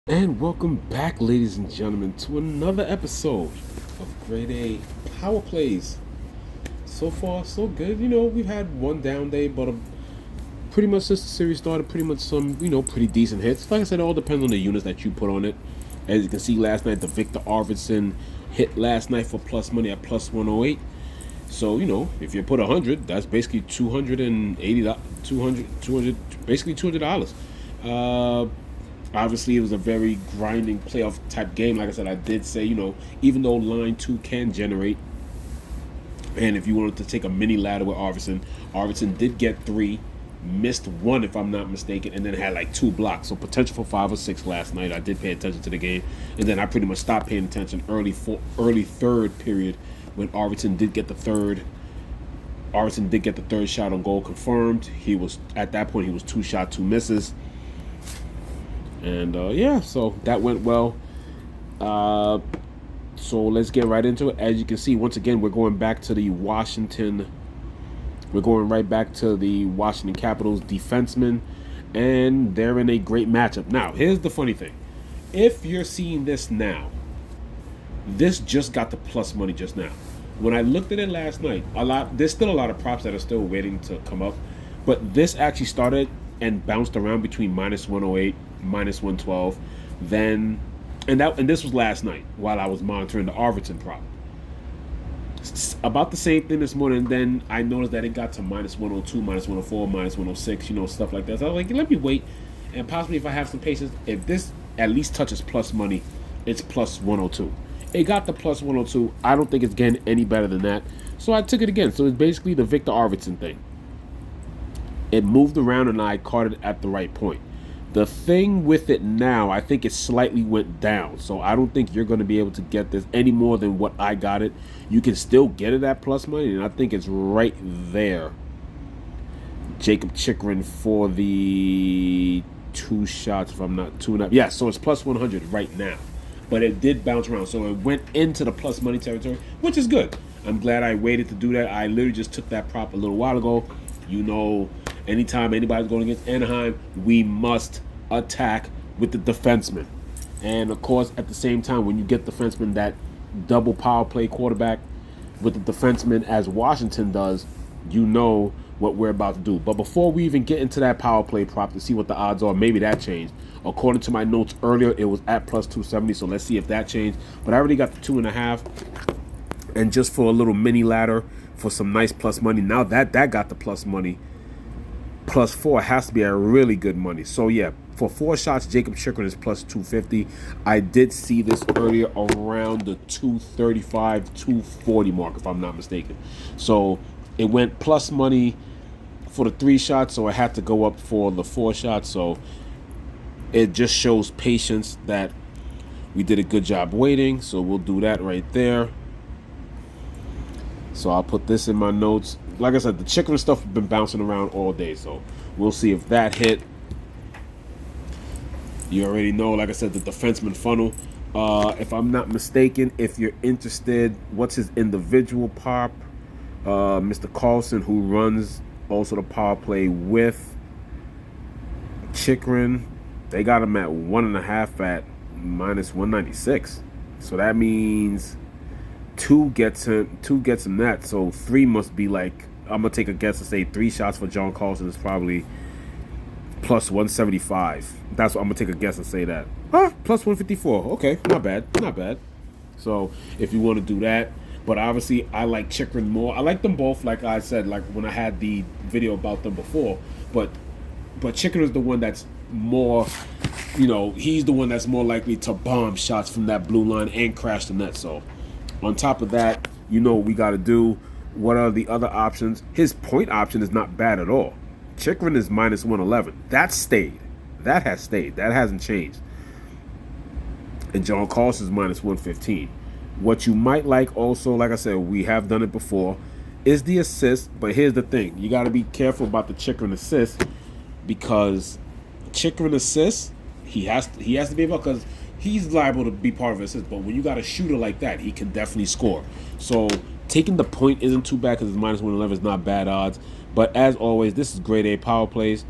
And welcome back, ladies and gentlemen, to another episode of Grade A Power Plays. So far, so good. We've had one down day, but pretty much since the series started, pretty much some, pretty decent hits. Like I said, it all depends on the units that you put on it. As you can see, last night, the Victor Arvidsson hit last night for plus money at plus 108. So, if you put 100, that's basically $280, 200, basically $200. Obviously, it was a very grinding playoff type game. Like I said, I did say, even though line 2 can generate, and if you wanted to take a mini ladder with Arvidsson did get 3, missed 1 if I'm not mistaken, and then had like 2 blocks. So potential for 5 or 6 last night. I did pay attention to the game, and then I pretty much stopped paying attention early third period when Arvidsson did get the third. Arvidsson did get the third shot on goal confirmed. He was at that point he was 2 shot, 2 misses. And yeah, so that went well. So let's get right into it. As you can see, once again, we're going back to the Washington. We're going right back to the Washington Capitals defensemen, and they're in a great matchup. Now, here's the funny thing: if you're seeing this now, this just got the plus money just now. When I looked at it last night, there's still a lot of props that are still waiting to come up, but this actually started and bounced around between minus 108, minus 112, then and this was last night while I was monitoring the Arvidsson prop. It's about the same thing this morning. Then I noticed that it got to minus 102, minus 104, minus 106, stuff like that. So I was like, let me wait, and possibly if I have some patience, if this at least touches plus money, it's plus 102. It got the plus 102. I don't think it's getting any better than that, so I took it again. So it's basically the Victor Arvidsson thing. It moved around and I caught it at the right point. The thing with it now, I think it slightly went down. So I don't think you're going to be able to get this any more than what I got it. You can still get it at plus money, and I think it's right there. Jakob Chychrun for the 2 shots, if I'm not 2.5. Yeah, so it's plus 100 right now. But it did bounce around. So it went into the plus money territory, which is good. I'm glad I waited to do that. I literally just took that prop a little while ago. Anytime anybody's going against Anaheim, we must attack with the defenseman. And of course, at the same time, when you get defenseman that double power play quarterback with the defenseman as Washington does, you know what we're about to do. But before we even get into that power play prop to see what the odds are, maybe that changed. According to my notes earlier, it was at plus 270, so let's see if that changed. But I already got the 2.5. And just for a little mini ladder for some nice plus money, now that got the plus money, plus 4 has to be a really good money. So yeah, for 4 shots, Jakob Chychrun is plus 250. I did see this earlier around the 235, 240 mark, if I'm not mistaken. So it went plus money for the 3 shots, so it had to go up for the 4 shots. So it just shows patience that we did a good job waiting. So we'll do that right there. So I'll put this in my notes. Like I said, the Chychrun stuff has been bouncing around all day, so we'll see if that hit. You already know, like I said, the defenseman funnel. If I'm not mistaken, if you're interested, what's his individual prop? Mr. Carlson, who runs also the power play with Chychrun, they got him at 1.5 at minus 196. So that means 2 gets him that. So 3 must be like, I'm gonna take a guess and say 3 shots for John Carlson is probably plus 175. That's what I'm gonna take a guess and say that. Plus 154. Okay, not bad. So if you want to do that, but obviously I like Chychrun more. I like them both, like I said, like when I had the video about them before. But Chychrun is the one that's more, he's the one that's more likely to bomb shots from that blue line and crash the net. So on top of that, what we got to do. What are the other options? His point option is not bad at all. Chychrun is minus 111. That stayed. That has stayed. That hasn't changed. And John Carlson is minus 115. What you might like also, like I said, we have done it before, is the assist. But here's the thing. You got to be careful about the Chychrun assist, because Chychrun assist, he has to be able, because he's liable to be part of assist. But when you got a shooter like that, he can definitely score. So taking the point isn't too bad, because it's minus 111 is not bad odds. But as always, this is grade A power plays.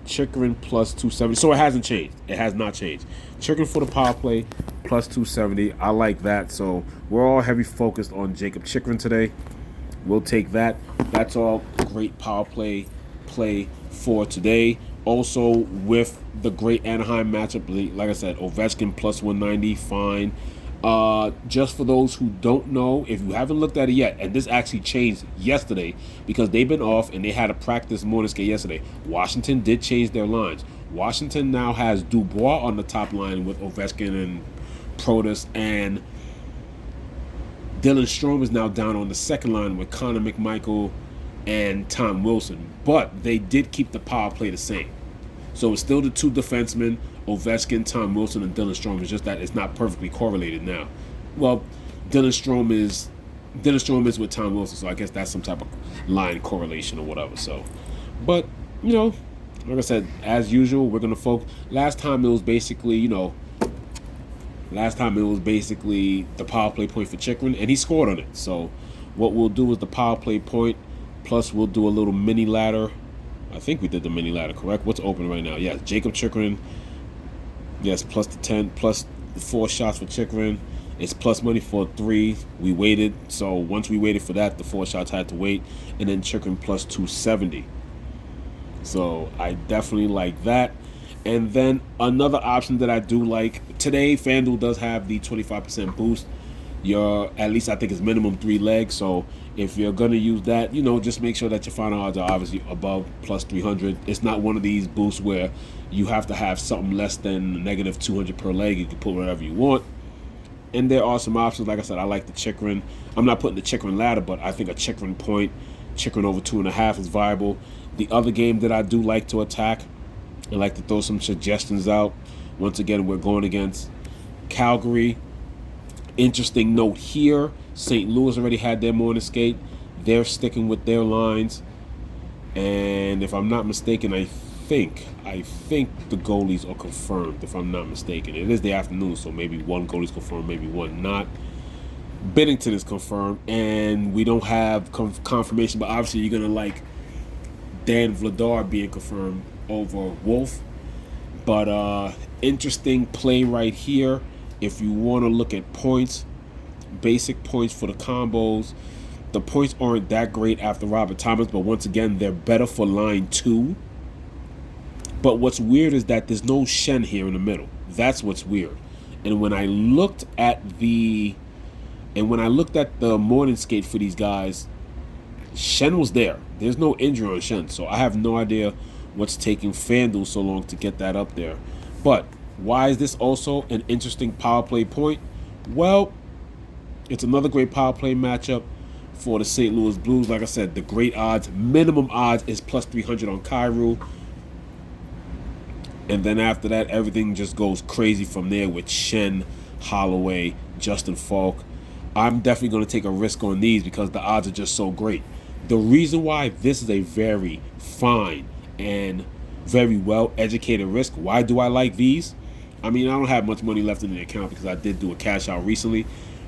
Chychrun plus 270. So it hasn't changed. It has not changed. Chychrun for the power play plus 270. I like that. So we're all heavy focused on Jakob Chychrun today. We'll take that. That's all great power play for today. Also with the great Anaheim matchup, like I said, Ovechkin plus 190, fine. Just for those who don't know, if you haven't looked at it yet, and this actually changed yesterday because they've been off and they had a practice morning skate yesterday. Washington did change their lines. Washington now has Dubois on the top line with Ovechkin and Protas, and Dylan Strome is now down on the second line with Connor McMichael and Tom Wilson. But they did keep the power play the same. So it's still the two defensemen, Ovechkin, Tom Wilson, and Dylan Strome. It's just that it's not perfectly correlated now. Well, Dylan Strome is with Tom Wilson, so I guess that's some type of line correlation or whatever. So, but you know, like I said, as usual, we're gonna focus. Last time it was basically the power play point for Chychrun, and he scored on it. So, what we'll do is the power play point, plus we'll do a little mini ladder. I think we did the mini ladder, correct? What's open right now? Yes, Jakob Chychrun. Yes, plus the 10, plus the 4 shots for Chychrun. It's plus money for 3. We waited. So once we waited for that, the 4 shots had to wait. And then Chychrun plus 270. So I definitely like that. And then another option that I do like, today FanDuel does have the 25% boost. At least I think it's minimum 3 legs. So if you're going to use that, just make sure that your final odds are obviously above plus 300. It's not one of these boosts where you have to have something less than negative 200 per leg. You can put whatever you want. And there are some options. Like I said, I like the Chychrun. I'm not putting the Chychrun ladder, but I think a Chychrun point, Chychrun over 2.5 is viable. The other game that I do like to attack, I like to throw some suggestions out. Once again, we're going against Calgary. Interesting note here, St. Louis already had their morning skate. They're sticking with their lines. And if I'm not mistaken, I think the goalies are confirmed, if I'm not mistaken. It is the afternoon, so maybe one goalie's confirmed, maybe one not. Bennington is confirmed, and we don't have confirmation, but obviously you're going to like Dan Vladar being confirmed over Wolf. But interesting play right here. If you want to look at points, basic points for the combos, the points aren't that great after Robert Thomas, but once again, they're better for line 2. But what's weird is that there's no Shen here in the middle. That's what's weird. And when I looked at the morning skate for these guys, Shen was there. There's no injury on Shen, so I have no idea what's taking FanDuel so long to get that up there. But why is this also an interesting power play point? Well, it's another great power play matchup for the St. Louis Blues. Like I said, the great odds, minimum odds is plus 300 on Kyrou. And then after that, everything just goes crazy from there with Shen, Holloway, Justin Falk. I'm definitely going to take a risk on these because the odds are just so great. The reason why this is a very fine and very well-educated risk, why do I like these? I mean, I don't have much money left in the account because I did do a cash out recently.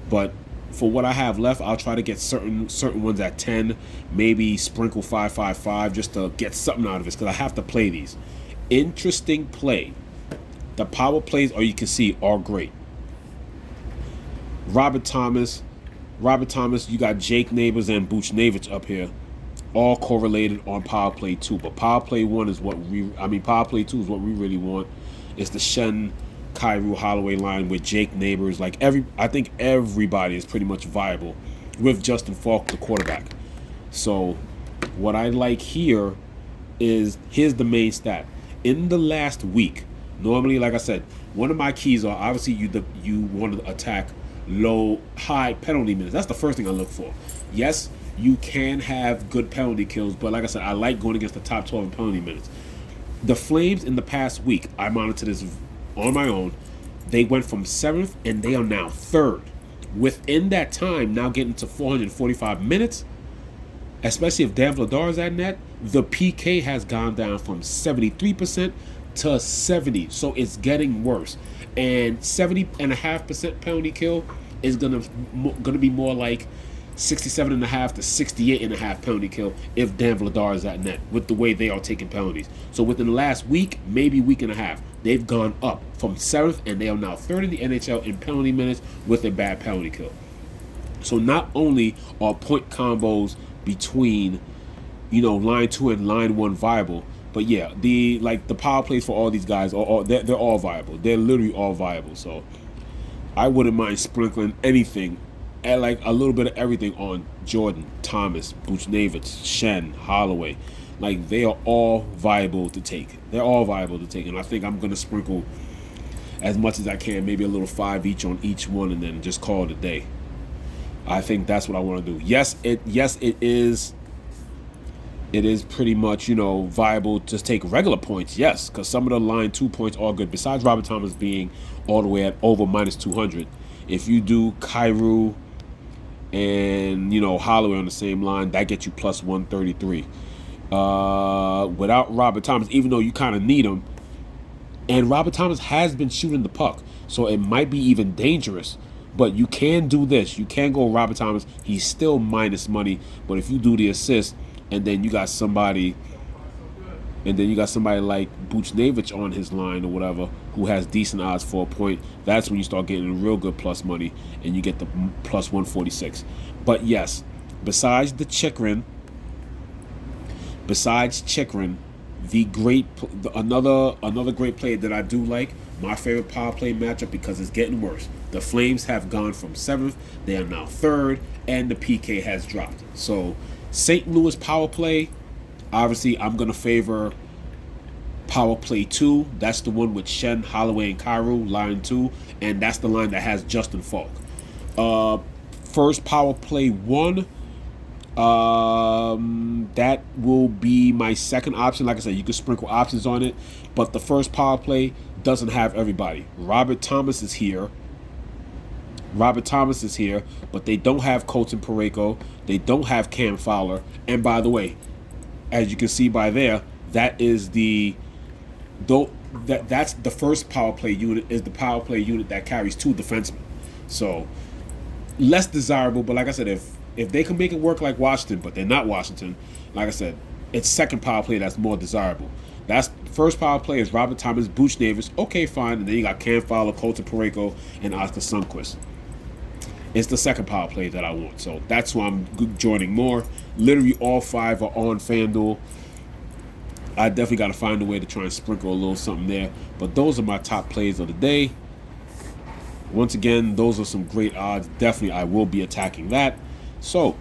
But for what I have left, I'll try to get certain ones at 10, maybe sprinkle 5-5-5 just to get something out of this because I have to play these. Interesting play. The power plays, or you can see, are great. Robert Thomas, you got Jake Neighbors and Buchnevich up here, all correlated on power play 2. But power play 2 is what we really want. It's the Shen, Kyrou, Holloway line with Jake Neighbors. I think everybody is pretty much viable with Justin Falk, the quarterback. So what I like here is, here's the main stat. In the last week, normally, like I said, one of my keys are obviously you want to attack high penalty minutes. That's the first thing I look for. Yes, you can have good penalty kills, but like I said, I like going against the top 12 in penalty minutes. The Flames in the past week, I monitored this on my own. They went from 7th and they are now 3rd. Within that time, now getting to 445 minutes, especially if Dan Vladar is at net, the PK has gone down from 73% to 70%. So it's getting worse. And 70.5% penalty kill is gonna be more like 67.5 to 68.5 penalty kill if Dan Vladar is at net, with the way they are taking penalties. So within the last week, maybe week and a half, they've gone up from 7th, and they are now 3rd in the NHL in penalty minutes with a bad penalty kill. So not only are point combos between, line 2 and line 1 viable, but yeah, the power plays for all these guys they're all viable. They're literally all viable. So I wouldn't mind sprinkling anything, at like a little bit of everything on Jordan, Thomas, Buchnevich, Shen, Holloway. Like, they are all viable to take. They're all viable to take, and I think I'm gonna sprinkle as much as I can, maybe a little 5 each on each one, and then just call it a day. I think that's what I want to do. Yes, it is. It is pretty much, viable to take regular points, yes, because some of the line 2 points are good. Besides Robert Thomas being all the way at over -200, if you do Chychrun and Holloway on the same line, that gets you plus 133. Without Robert Thomas, even though you kind of need him, and Robert Thomas has been shooting the puck, so it might be even dangerous. But you can do this. You can go Robert Thomas. He's still minus money, but if you do the assist, and then you got somebody like Buchnevich on his line or whatever, who has decent odds for a point, that's when you start getting real good plus money, and you get the plus 146. But yes, besides Chychrun, another great player that I do like, my favorite power play matchup, because it's getting worse. The Flames have gone from 7th, they are now 3rd, and the PK has dropped. So St. Louis power play, obviously I'm going to favor power play 2. That's the one with Shen, Holloway, and Chychrun, line 2, and that's the line that has Justin Falk. First power play 1, that will be my second option. Like I said, you can sprinkle options on it, but the first power play doesn't have everybody. Robert Thomas is here, but they don't have Colton Parayko. They don't have Cam Fowler. And by the way, as you can see by there, that's the first power play unit, is the power play unit that carries 2 defensemen. So less desirable, but like I said, if they can make it work like Washington, but they're not Washington, like I said, it's second power play that's more desirable. That's first power play is Robert Thomas, Buchnevich, okay, fine, and then you got Cam Fowler, Colton Parayko, and Oscar Sundqvist. It's the second power play that I want, so that's why I'm joining more. Literally all 5 are on FanDuel. I definitely got to find a way to try and sprinkle a little something there, but those are my top plays of the day. Once again, those are some great odds. Definitely I will be attacking that. So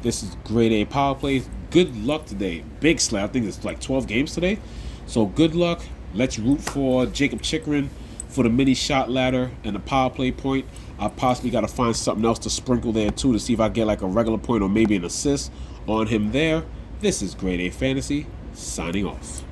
this is grade A power plays. Good luck today. Big slate. I think it's like 12 games today. So good luck. Let's root for Jakob Chychrun for the mini shot ladder and the power play point. I possibly got to find something else to sprinkle there too, to see if I get like a regular point or maybe an assist on him there. This is Grade A Fantasy, signing off.